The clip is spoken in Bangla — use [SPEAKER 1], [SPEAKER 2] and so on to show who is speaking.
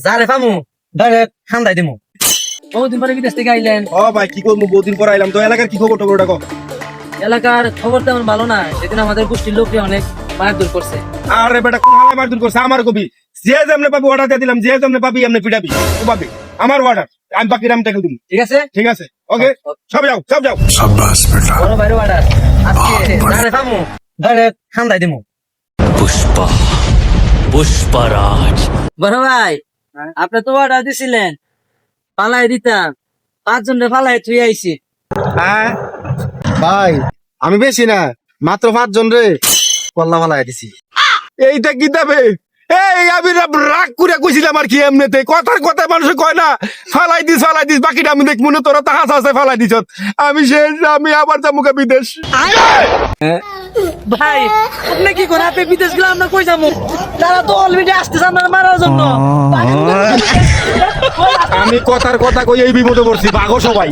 [SPEAKER 1] যারে পামু ডাইরেক্ট খান্দাই দিমু। বহুদিন পরে বিদেশ থেকে আইলেন।
[SPEAKER 2] ও ভাই কি করবো, বহুদিন পর আইলাম তো। এলাকার কি খবর টবর ডাকো।
[SPEAKER 1] এলাকার খবর তেমন ভালো না, সেদিন আমাদের গোষ্ঠীর লোককে অনেক মারধর করছে।
[SPEAKER 2] আরে বেটা কোন হালা মারধর করছে আমার কবি। যে যেমনে পাবি অর্ডার দিয়ে দিলাম, যে যেমনে পাবি এমনি পিটাবি। ও পাবি আমার অর্ডার, আমি বাকি রাম টাকা দিবি।
[SPEAKER 1] ঠিক আছে
[SPEAKER 2] ঠিক আছে ওকে, সব যাও সব যাও।
[SPEAKER 1] বড় ভাইয়ের অর্ডার আজকে যারে পামু ডাইরেক্ট খান্দাই দিমু।
[SPEAKER 3] পুষ্পা পুষ্পারাজ।
[SPEAKER 1] বড় ভাই আপনি তো অর্ডার দিছিলেন পালাই দিতাম, 5 জনের পালাই তুই আইছি।
[SPEAKER 2] হ্যাঁ ভাই আমি বেশি না, মাত্র 5 জন রে কল্লা মালাই দিছি। এইটা কি দেবে? এই আমি রাগ করে কইছিলাম আর কি, এমনিতে কথার কথা মানুষ কয় না ফালাই দিস বাকিটা আমি দেখ মনে তোরা তাহাস আছে ফালাই দিছ। আমি শেষ, আমি আবার যাবো বিদেশ।
[SPEAKER 1] ভাই আপনি কি করেন? আপনি বিদেশ গেলে আমরা কই যাবো? তারা তো অলরেডি আসতেছে আমার মারার জন্য।
[SPEAKER 2] আমি কথার কথা কই এই বিপদে পড়ছি, ভাগো সবাই।